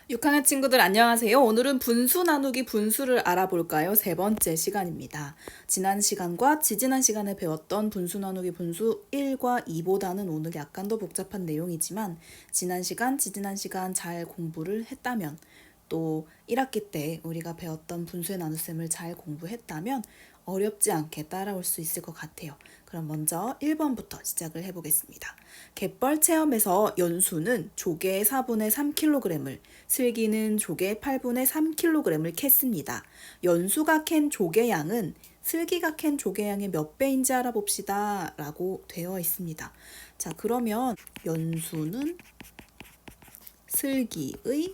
6학년 친구들 안녕하세요. 오늘은 분수 나누기 분수를 알아볼까요? 세 번째 시간입니다. 지난 시간과 지지난 시간에 배웠던 분수 나누기 분수 1과 2보다는 오늘 약간 더 복잡한 내용이지만 지난 시간, 지지난 시간 잘 공부를 했다면 또 1학기 때 우리가 배웠던 분수의 나눗셈을 잘 공부했다면 어렵지 않게 따라올 수 있을 것 같아요. 그럼 먼저 1번부터 시작을 해보겠습니다. 갯벌 체험에서 연수는 조개 4분의 3kg을, 슬기는 조개 8분의 3kg을 캤습니다. 연수가 캔 조개 양은 슬기가 캔 조개 양의 몇 배인지 알아봅시다 라고 되어 있습니다. 자, 그러면 연수는 슬기의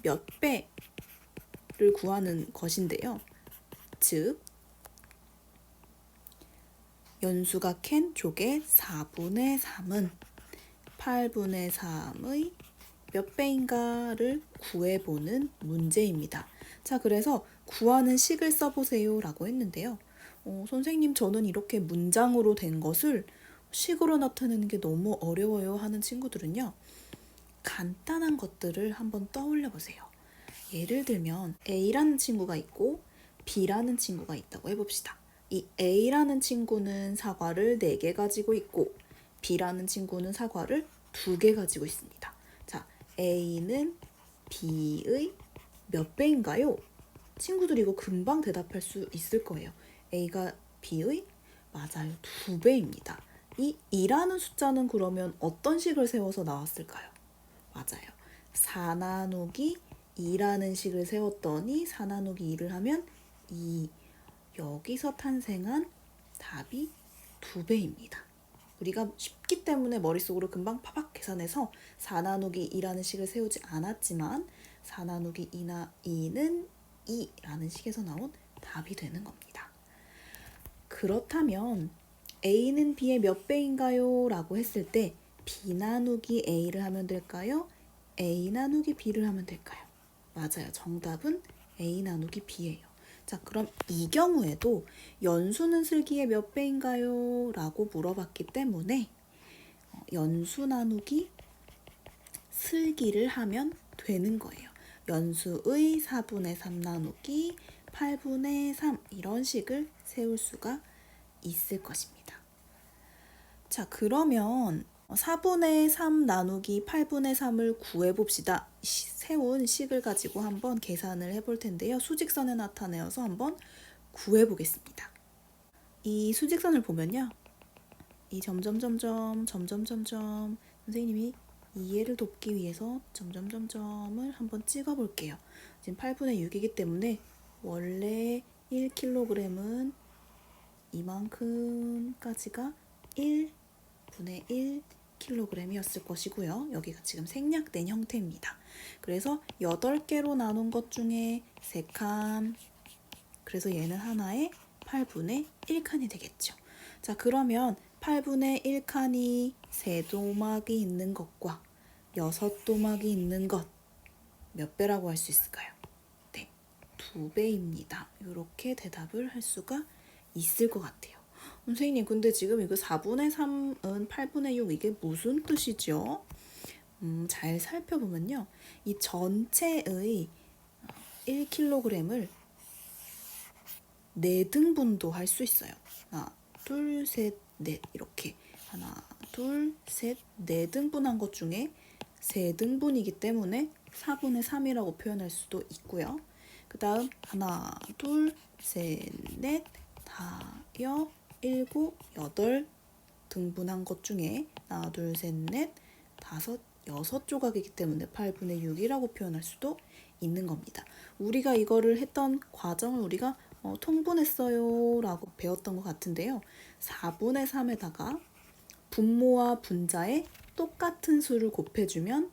몇 배를 구하는 것인데요. 즉, 연수가 캔 조개 4분의 3은 8분의 3의 몇 배인가를 구해보는 문제입니다. 자, 그래서 구하는 식을 써보세요 라고 했는데요. 선생님, 저는 이렇게 문장으로 된 것을 식으로 나타내는 게 너무 어려워요 하는 친구들은요. 간단한 것들을 한번 떠올려 보세요. 예를 들면 A라는 친구가 있고 B라는 친구가 있다고 해봅시다. 이 A라는 친구는 사과를 4개 가지고 있고 B라는 친구는 사과를 2개 가지고 있습니다. 자, A는 B의 몇 배인가요? 친구들이 이거 금방 대답할 수 있을 거예요. A가 B의 맞아요. 2배입니다. 이 2라는 숫자는 그러면 어떤 식을 세워서 나왔을까요? 맞아요. 4 나누기 2라는 식을 세웠더니 4 나누기 2를 하면 2. 여기서 탄생한 답이 2배입니다. 우리가 쉽기 때문에 머릿속으로 금방 파박 계산해서 4 나누기 2라는 식을 세우지 않았지만 4 나누기 2는 2라는 식에서 나온 답이 되는 겁니다. 그렇다면 A는 B의 몇 배인가요? 라고 했을 때 B 나누기 A를 하면 될까요? A 나누기 B를 하면 될까요? 맞아요. 정답은 A 나누기 B예요. 자, 그럼 이 경우에도 연수는 슬기의 몇 배인가요? 라고 물어봤기 때문에 연수 나누기 슬기를 하면 되는 거예요. 연수의 4분의 3 나누기 8분의 3 이런 식을 세울 수가 있을 것입니다. 자, 그러면 4분의 3 나누기 8분의 3을 구해봅시다. 세운 식을 가지고 한번 계산을 해볼 텐데요. 수직선에 나타내어서 한번 구해보겠습니다. 이 수직선을 보면요. 이 점점점점 선생님이 이해를 돕기 위해서 점점점점을 한번 찍어볼게요. 지금 8분의 6이기 때문에 원래 1kg은 이만큼까지가 1분의 1kg이었을 것이고요. 여기가 지금 생략된 형태입니다. 그래서 8개로 나눈 것 중에 3칸, 그래서 얘는 하나에 8분의 1칸이 되겠죠. 자, 그러면 8분의 1칸이 3도막이 있는 것과 6도막이 있는 것 몇 배라고 할 수 있을까요? 네, 2배입니다. 이렇게 대답을 할 수가 있을 것 같아요. 선생님, 근데 지금 이거 4분의 3은 8분의 6 이게 무슨 뜻이죠? 잘 살펴보면요. 이 전체의 1kg을 4등분도 할 수 있어요. 하나, 둘, 셋, 넷 이렇게 하나, 둘, 셋, 4등분한 것 중에 3등분이기 때문에 4분의 3이라고 표현할 수도 있고요. 그 다음 하나, 둘, 셋, 넷, 다섯, 일곱, 8등분한 것 중에 하나, 둘, 셋, 넷, 다섯, 6조각이기 때문에 8분의 6이라고 표현할 수도 있는 겁니다. 우리가 이거를 했던 과정을 우리가 통분했어요 라고 배웠던 것 같은데요. 4분의 3에다가 분모와 분자에 똑같은 수를 곱해주면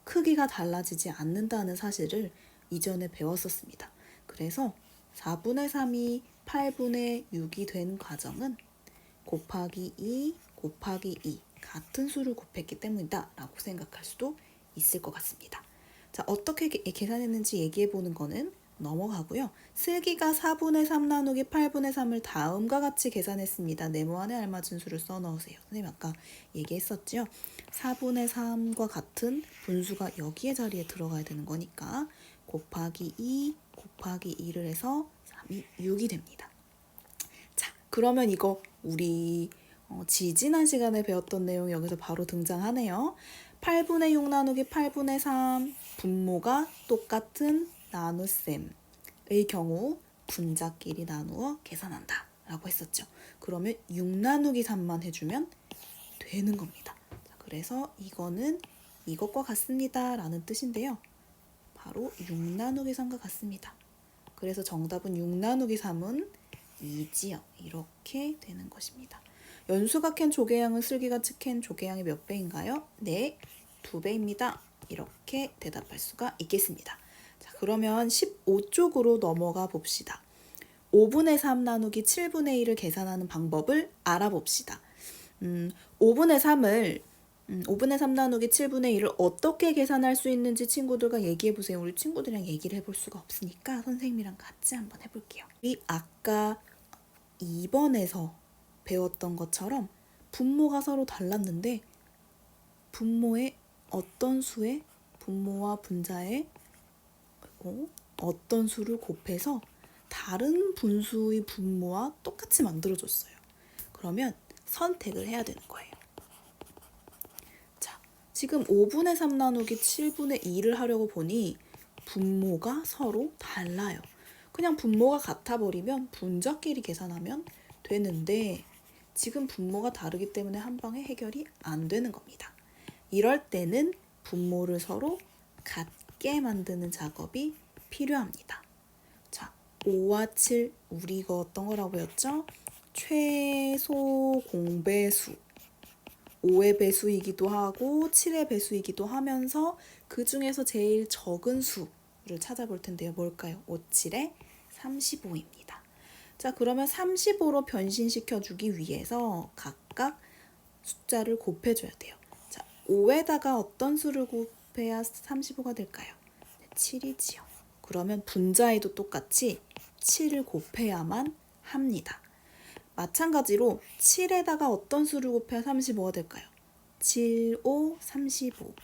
크기가 달라지지 않는다는 사실을 이전에 배웠었습니다. 그래서 4분의 3이 8분의 6이 된 과정은 곱하기 2 곱하기 2 같은 수를 곱했기 때문이다 라고 생각할 수도 있을 것 같습니다. 자, 어떻게 계산했는지 얘기해 보는 거는 넘어가고요. 슬기가 4분의 3 나누기 8분의 3을 다음과 같이 계산했습니다. 네모안에 알맞은 수를 써넣으세요. 선생님 아까 얘기했었죠. 4분의 3과 같은 분수가 여기에 자리에 들어가야 되는 거니까 곱하기 2 곱하기 2를 해서 3이 6이 됩니다. 자, 그러면 이거 우리 지지난 시간에 배웠던 내용이 여기서 바로 등장하네요. 8분의 6 나누기 8분의 3 분모가 똑같은 나눗셈의 경우 분자끼리 나누어 계산한다 라고 했었죠. 그러면 6 나누기 3만 해주면 되는 겁니다. 자, 그래서 이거는 이것과 같습니다 라는 뜻인데요. 바로 6 나누기 3과 같습니다. 그래서 정답은 6 나누기 3은 2지요. 이렇게 되는 것입니다. 연수가 캔 조개양은 슬기가 캔 조개양의 몇 배인가요? 네, 2배입니다. 이렇게 대답할 수가 있겠습니다. 자, 그러면 15쪽으로 넘어가 봅시다. 5분의 3 나누기 7분의 1을 계산하는 방법을 알아봅시다. 5분의 3 나누기 7분의 1을 어떻게 계산할 수 있는지 친구들과 얘기해보세요. 우리 친구들이랑 얘기를 해볼 수가 없으니까 선생님이랑 같이 한번 해볼게요. 우리 아까 2번에서 배웠던 것처럼 분모가 서로 달랐는데 분모의 어떤 수에 분모와 분자의 어떤 수를 곱해서 다른 분수의 분모와 똑같이 만들어줬어요. 그러면 선택을 해야 되는 거예요. 자, 지금 5분의 3 나누기 7분의 2를 하려고 보니 분모가 서로 달라요. 그냥 분모가 같아버리면 분자끼리 계산하면 되는데 지금 분모가 다르기 때문에 한 방에 해결이 안 되는 겁니다. 이럴 때는 분모를 서로 같게 만드는 작업이 필요합니다. 자, 5와 7, 우리 이거 어떤 거라고 배웠죠? 최소 공배수. 5의 배수이기도 하고 7의 배수이기도 하면서 그 중에서 제일 적은 수를 찾아볼 텐데요. 뭘까요? 5, 7의 35입니다. 자, 그러면 35로 변신시켜주기 위해서 각각 숫자를 곱해줘야 돼요. 자, 5에다가 어떤 수를 곱해야 35가 될까요? 7이지요. 그러면 분자에도 똑같이 7을 곱해야만 합니다. 마찬가지로 7에다가 어떤 수를 곱해야 35가 될까요? 7, 5, 35.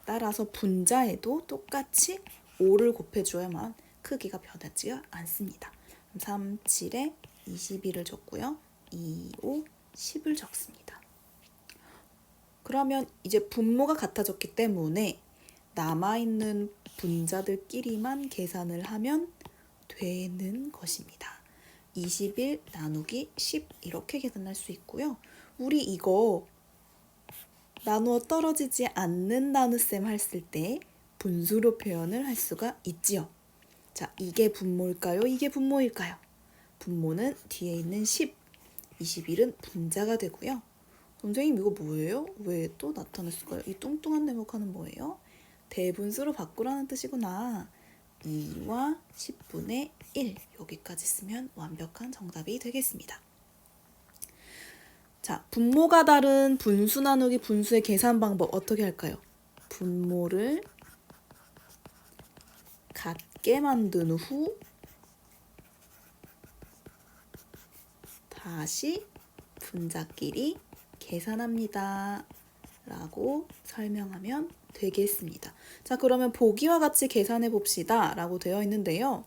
따라서 분자에도 똑같이 5를 곱해줘야만 크기가 변하지가 않습니다. 3, 7에 21을 적고요. 2, 5, 10을 적습니다. 그러면 이제 분모가 같아졌기 때문에 남아있는 분자들끼리만 계산을 하면 되는 것입니다. 21 나누기 10 이렇게 계산할 수 있고요. 우리 이거 나누어 떨어지지 않는 나눗셈 했을 때 분수로 표현을 할 수가 있지요. 자, 이게 분모일까요? 이게 분모일까요? 분모는 뒤에 있는 10, 21은 분자가 되고요. 선생님 이거 뭐예요? 왜 또 나타났을까요? 이 뚱뚱한 네모칸은 뭐예요? 대분수로 바꾸라는 뜻이구나. 2와 10분의 1 여기까지 쓰면 완벽한 정답이 되겠습니다. 자, 분모가 다른 분수 나누기 분수의 계산 방법 어떻게 할까요? 분모를 같게 만든 후 다시 분자끼리 계산합니다. 라고 설명하면 되겠습니다. 자, 그러면 보기와 같이 계산해 봅시다. 라고 되어 있는데요.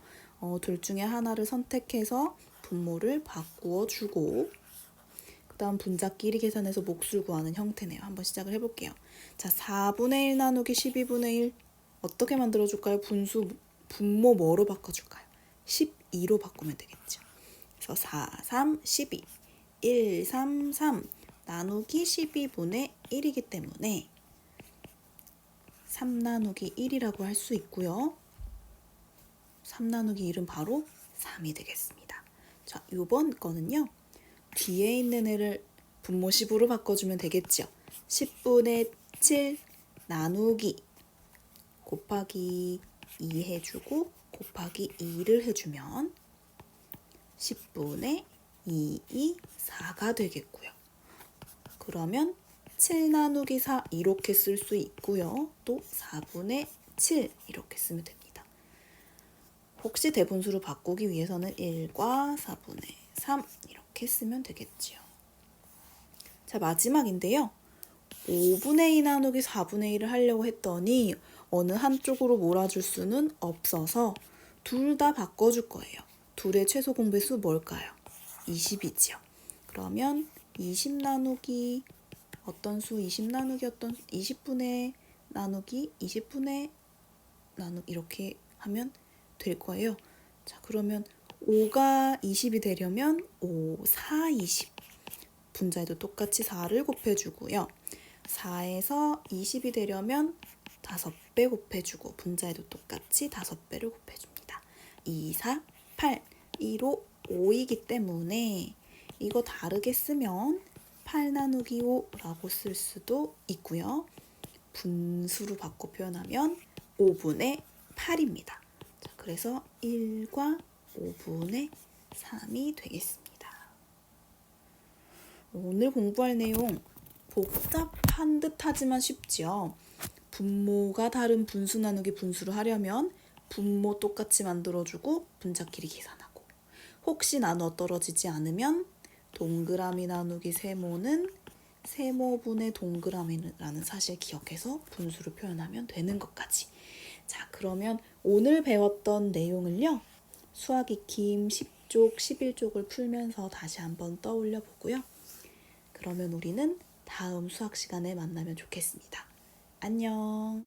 둘 중에 하나를 선택해서 분모를 바꾸어 주고 그 다음 분자끼리 계산해서 몫을 구하는 형태네요. 한번 시작을 해볼게요. 자, 4분의 1 나누기 12분의 1 어떻게 만들어줄까요? 분모 뭐로 바꿔줄까요? 12로 바꾸면 되겠죠. 그래서 4, 3, 12, 1, 3, 3 나누기 12분의 1이기 때문에 3 나누기 1이라고 할 수 있고요. 3 나누기 1은 바로 3이 되겠습니다. 자, 요번 거는요. 뒤에 있는 애를 분모 10으로 바꿔주면 되겠죠. 10분의 7 나누기 곱하기 2 해주고 곱하기 2를 해주면 10분의 2이 4가 되겠고요. 그러면 7 나누기 4 이렇게 쓸 수 있고요. 또 4분의 7 이렇게 쓰면 됩니다. 혹시 대분수로 바꾸기 위해서는 1과 4분의 3 이렇게 쓰면 되겠지요. 자, 마지막인데요. 5분의 2 나누기 4분의 1을 하려고 했더니 어느 한쪽으로 몰아줄 수는 없어서 둘 다 바꿔줄 거예요. 둘의 최소 공배수 뭘까요? 20이지요. 그러면 20 나누기 어떤 수, 20 나누기 어떤 수, 20분의 나누기 20분의 나누기 이렇게 하면 될 거예요. 자, 그러면 5가 20이 되려면 5, 4, 20. 분자에도 똑같이 4를 곱해주고요. 4에서 20이 되려면 5배 곱해주고 분자에도 똑같이 5배를 곱해줍니다. 2, 4, 8, 2, 5, 5이기 때문에 이거 다르게 쓰면 8 나누기 5라고 쓸 수도 있고요. 분수로 바꿔 표현하면 5분의 8입니다. 자, 그래서 1과 5분의 3이 되겠습니다. 오늘 공부할 내용 복잡한 듯 하지만 쉽지요. 분모가 다른 분수 나누기 분수를 하려면 분모 똑같이 만들어주고 분자끼리 계산하고, 혹시 나눠 떨어지지 않으면 동그라미 나누기 세모는 세모분의 동그라미라는 사실 기억해서 분수를 표현하면 되는 것까지. 자, 그러면 오늘 배웠던 내용을요, 수학 익힘 10쪽, 11쪽을 풀면서 다시 한번 떠올려 보고요. 그러면 우리는 다음 수학 시간에 만나면 좋겠습니다. 안녕.